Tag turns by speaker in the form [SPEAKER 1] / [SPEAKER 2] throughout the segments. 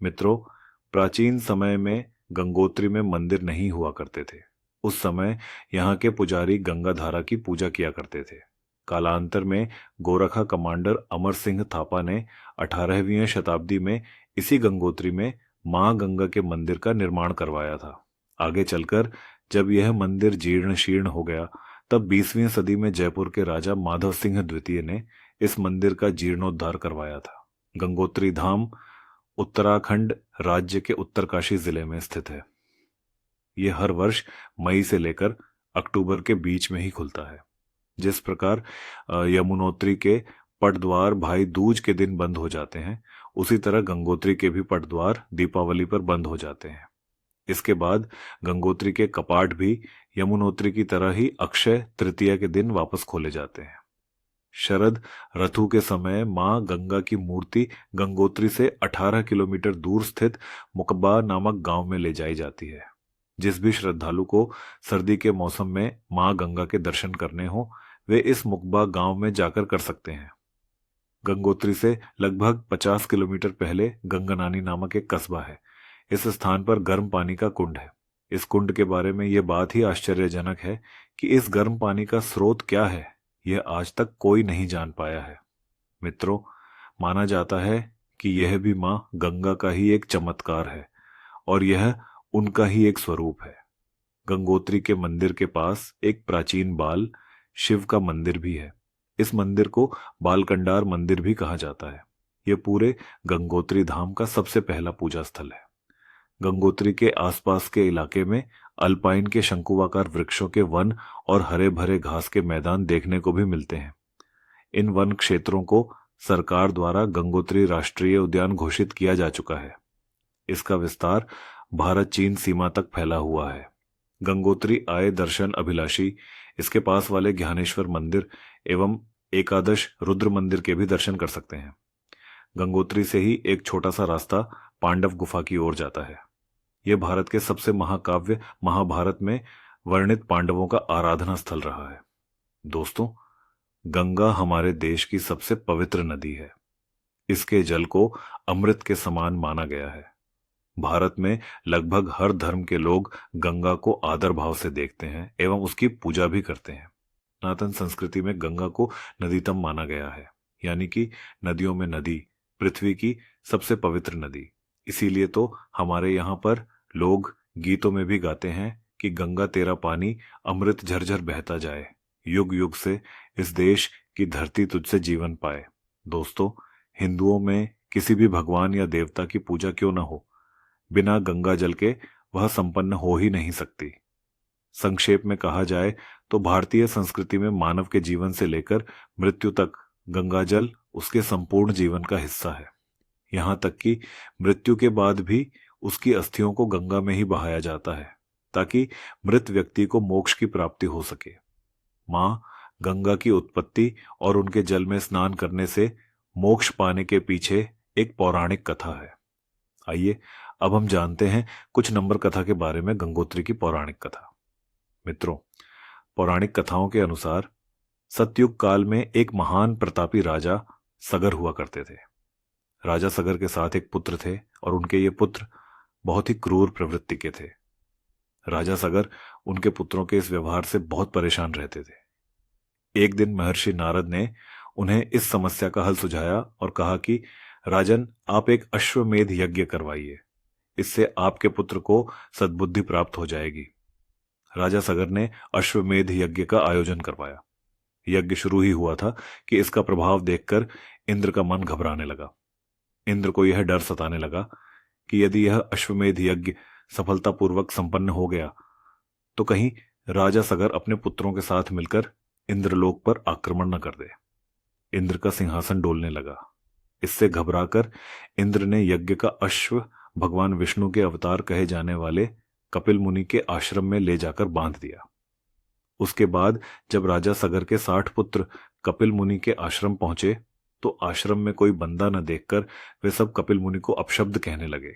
[SPEAKER 1] मित्रों, प्राचीन समय में गंगोत्री में मंदिर नहीं हुआ करते थे। उस समय यहाँ के पुजारी गंगा धारा की पूजा किया करते थे। कालांतर में गोरखा कमांडर अमर सिंह थापा ने 18वीं शताब्दी में इसी गंगोत्री में मां गंगा के मंदिर का निर्माण करवाया था। आगे चलकर जब यह मंदिर जीर्ण शीर्ण हो गया, तब 20वीं सदी में जयपुर के राजा माधव सिंह द्वितीय ने इस मंदिर का जीर्णोद्धार करवाया था। गंगोत्री धाम उत्तराखंड राज्य के उत्तरकाशी जिले में स्थित है। यह हर वर्ष मई से लेकर अक्टूबर के बीच में ही खुलता है। जिस प्रकार यमुनोत्री के पटद्वार भाई दूज के दिन बंद हो जाते हैं, उसी तरह गंगोत्री के भी पटद्वार दीपावली पर बंद हो जाते हैं। इसके बाद गंगोत्री के कपाट भी यमुनोत्री की तरह ही अक्षय तृतीया के दिन वापस खोले जाते हैं। शरद ऋतु के समय मां गंगा की मूर्ति गंगोत्री से 18 किलोमीटर दूर स्थित मुकब्बा नामक गांव में ले जाई जाती है। जिस भी श्रद्धालु को सर्दी के मौसम में मां गंगा के दर्शन करने हो, वे इस मुकब्बा गांव में जाकर कर सकते हैं। गंगोत्री से लगभग 50 किलोमीटर पहले गंगनानी नामक एक कस्बा है। इस स्थान पर गर्म पानी का कुंड है। इस कुंड के बारे में यह बात ही आश्चर्यजनक है कि इस गर्म पानी का स्रोत क्या है, यह आज तक कोई नहीं जान पाया है। मित्रों, माना जाता है कि यह भी मां गंगा का ही एक चमत्कार है और यह उनका ही एक स्वरूप है। गंगोत्री के मंदिर के पास एक प्राचीन बाल शिव का मंदिर भी है। इस मंदिर को बालकंडार मंदिर भी कहा जाता है। यह पूरे गंगोत्री धाम का सबसे पहला पूजा स्थल है। गंगोत्री के आसपास के इलाके में अल्पाइन के शंकुआकार वृक्षों के वन और हरे भरे घास के मैदान देखने को भी मिलते हैं। इन वन क्षेत्रों को सरकार द्वारा गंगोत्री राष्ट्रीय उद्यान घोषित किया जा चुका है। इसका विस्तार भारत चीन सीमा तक फैला हुआ है। गंगोत्री आए दर्शन अभिलाषी इसके पास वाले ज्ञानेश्वर मंदिर एवं एकादश रुद्र मंदिर के भी दर्शन कर सकते हैं। गंगोत्री से ही एक छोटा सा रास्ता पांडव गुफा की ओर जाता है। यह भारत के सबसे महाकाव्य महाभारत में वर्णित पांडवों का आराधना स्थल रहा है। दोस्तों, गंगा हमारे देश की सबसे पवित्र नदी है। इसके जल को अमृत के समान माना गया है। भारत में लगभग हर धर्म के लोग गंगा को आदर भाव से देखते हैं एवं उसकी पूजा भी करते हैं। सनातन संस्कृति में गंगा को नदीतम माना गया है, यानी कि नदियों में नदी, पृथ्वी की सबसे पवित्र नदी। इसीलिए तो हमारे यहाँ पर लोग गीतों में भी गाते हैं कि गंगा तेरा पानी अमृत झरझर बहता जाए, युग युग से इस देश की धरती तुझसे जीवन पाए। दोस्तों, हिंदुओं में किसी भी भगवान या देवता की पूजा क्यों न हो, बिना गंगा जल के वह संपन्न हो ही नहीं सकती। संक्षेप में कहा जाए तो भारतीय संस्कृति में मानव के जीवन से लेकर मृत्यु तक गंगा जल उसके संपूर्ण जीवन का हिस्सा है। यहाँ तक कि मृत्यु के बाद भी उसकी अस्थियों को गंगा में ही बहाया जाता है ताकि मृत व्यक्ति को मोक्ष की प्राप्ति हो सके। मां गंगा की उत्पत्ति और उनके जल में स्नान करने से मोक्ष पाने के पीछे एक पौराणिक कथा है। आइए अब हम जानते हैं कुछ नंबर कथा के बारे में गंगोत्री की पौराणिक कथा। मित्रों, पौराणिक कथाओं के अनुसार सतयुग काल में एक महान प्रतापी राजा सगर हुआ करते थे। राजा सगर के साथ एक पुत्र थे और उनके ये पुत्र बहुत ही क्रूर प्रवृत्ति के थे। राजा सगर उनके पुत्रों के इस व्यवहार से बहुत परेशान रहते थे। एक दिन महर्षि नारद ने उन्हें इस समस्या का हल सुझाया और कहा कि राजन, आप एक अश्वमेध यज्ञ करवाइए, इससे आपके पुत्र को सद्बुद्धि प्राप्त हो जाएगी। राजा सगर ने अश्वमेध यज्ञ का आयोजन करवाया। यज्ञ शुरू ही हुआ था कि इसका प्रभाव देखकर इंद्र का मन घबराने लगा। इंद्र को यह डर सताने लगा कि यदि यह अश्वमेध यज्ञ सफलतापूर्वक संपन्न हो गया तो कहीं राजा सगर अपने पुत्रों के साथ मिलकर इंद्रलोक पर आक्रमण न कर दे। इंद्र का सिंहासन डोलने लगा। इससे घबराकर इंद्र ने यज्ञ का अश्व भगवान विष्णु के अवतार कहे जाने वाले कपिल मुनि के आश्रम में ले जाकर बांध दिया। उसके बाद जब राजा सगर के 60 पुत्र कपिल मुनि के आश्रम पहुंचे तो आश्रम में कोई बंदा न देखकर वे सब कपिल मुनि को अपशब्द कहने लगे।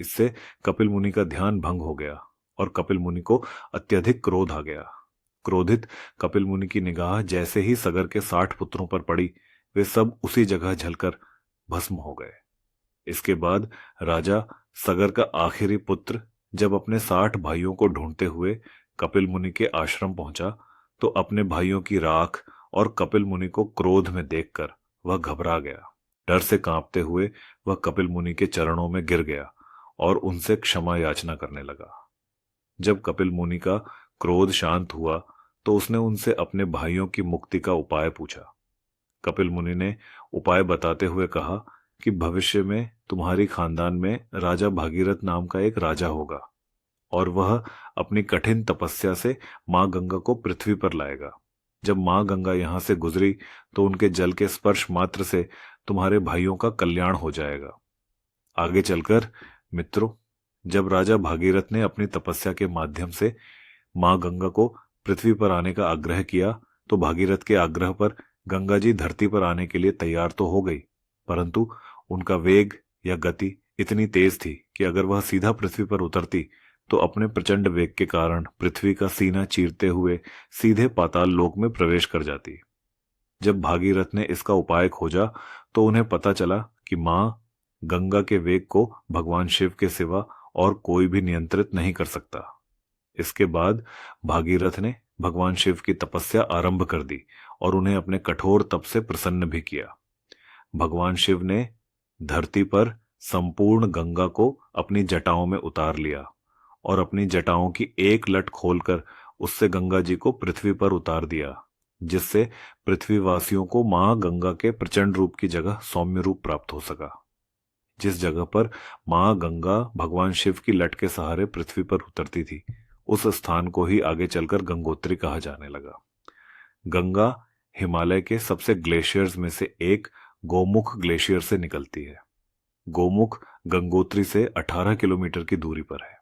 [SPEAKER 1] इससे कपिल मुनि का ध्यान भंग हो गया और कपिल मुनि को अत्यधिक क्रोध आ गया। क्रोधित कपिल मुनि की निगाह जैसे ही सगर के 60 पुत्रों पर पड़ी, वे सब उसी जगह जलकर भस्म हो गए। इसके बाद राजा सगर का आखिरी पुत्र जब अपने 60 भाइयों को ढूंढते हुए कपिल मुनि के आश्रम पहुंचा तो अपने भाइयों की राख और कपिल मुनि को क्रोध में देखकर वह घबरा गया। डर से कांपते हुए वह कपिल मुनि के चरणों में गिर गया और उनसे क्षमा याचना करने लगा। जब कपिल मुनि का क्रोध शांत हुआ तो उसने उनसे अपने भाइयों की मुक्ति का उपाय पूछा। कपिल मुनि ने उपाय बताते हुए कहा कि भविष्य में तुम्हारी खानदान में राजा भागीरथ नाम का एक राजा होगा और वह अपनी कठिन तपस्या से मां गंगा को पृथ्वी पर लाएगा। जब मां गंगा यहां से गुजरी तो उनके जल के स्पर्श मात्र से तुम्हारे भाइयों का कल्याण हो जाएगा। आगे चलकर मित्रों, जब राजा भागीरथ ने अपनी तपस्या के माध्यम से मां गंगा को पृथ्वी पर आने का आग्रह किया तो भागीरथ के आग्रह पर गंगा जी धरती पर आने के लिए तैयार तो हो गई, परंतु उनका वेग या गति इतनी तेज थी कि अगर वह सीधा पृथ्वी पर उतरती तो अपने प्रचंड वेग के कारण पृथ्वी का सीना चीरते हुए सीधे पाताल लोक में प्रवेश कर जाती। जब भागीरथ ने इसका उपाय खोजा तो उन्हें पता चला कि मां गंगा के वेग को भगवान शिव के सिवा और कोई भी नियंत्रित नहीं कर सकता। इसके बाद भागीरथ ने भगवान शिव की तपस्या आरंभ कर दी और उन्हें अपने कठोर तप से प्रसन्न भी किया। भगवान शिव ने धरती पर संपूर्ण गंगा को अपनी जटाओं में उतार लिया और अपनी जटाओं की एक लट खोलकर उससे गंगा जी को पृथ्वी पर उतार दिया, जिससे पृथ्वीवासियों को मां गंगा के प्रचंड रूप की जगह सौम्य रूप प्राप्त हो सका। जिस जगह पर मां गंगा भगवान शिव की लट के सहारे पृथ्वी पर उतरती थी, उस स्थान को ही आगे चलकर गंगोत्री कहा जाने लगा। गंगा हिमालय के सबसे ग्लेशियर्स में से एक गोमुख ग्लेशियर से निकलती है। गोमुख गंगोत्री से 18 किलोमीटर की दूरी पर है।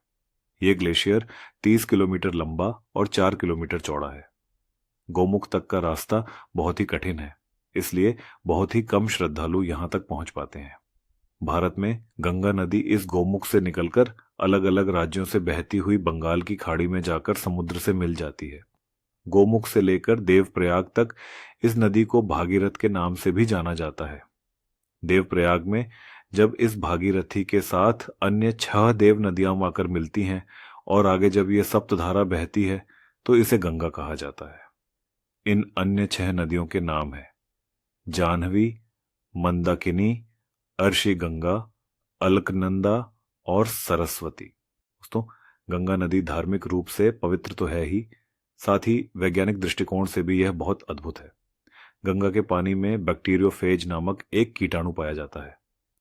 [SPEAKER 1] यह ग्लेशियर 30 किलोमीटर लंबा और 4 किलोमीटर चौड़ा है। गोमुख तक का रास्ता बहुत ही कठिन है, इसलिए बहुत ही कम श्रद्धालु यहां तक पहुंच पाते हैं। भारत में गंगा नदी इस गोमुख से निकलकर अलग अलग राज्यों से बहती हुई बंगाल की खाड़ी में जाकर समुद्र से मिल जाती है। गोमुख से लेकर देवप्रयाग तक इस नदी को भागीरथ के नाम से भी जाना जाता है। देवप्रयाग में जब इस भागीरथी के साथ अन्य 6 देव नदियां आकर मिलती हैं और आगे जब ये सप्तधारा बहती है तो इसे गंगा कहा जाता है। इन अन्य 6 नदियों के नाम है जाह्नवी, मंदाकिनी, अर्शी गंगा, अलकनंदा और सरस्वती। दोस्तों, गंगा नदी धार्मिक रूप से पवित्र तो है ही, साथ ही वैज्ञानिक दृष्टिकोण से भी यह बहुत अद्भुत है। गंगा के पानी में बैक्टीरियोफेज नामक एक कीटाणु पाया जाता है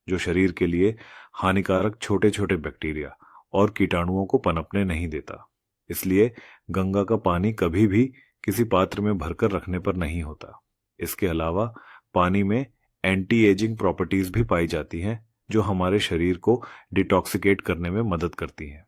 [SPEAKER 1] जो शरीर के लिए हानिकारक छोटे छोटे बैक्टीरिया और कीटाणुओं को पनपने नहीं देता। इसलिए गंगा का पानी कभी भी किसी पात्र में भरकर रखने पर नहीं होता। इसके अलावा पानी में एंटी एजिंग प्रॉपर्टीज भी पाई जाती हैं जो हमारे शरीर को डिटॉक्सिकेट करने में मदद करती हैं।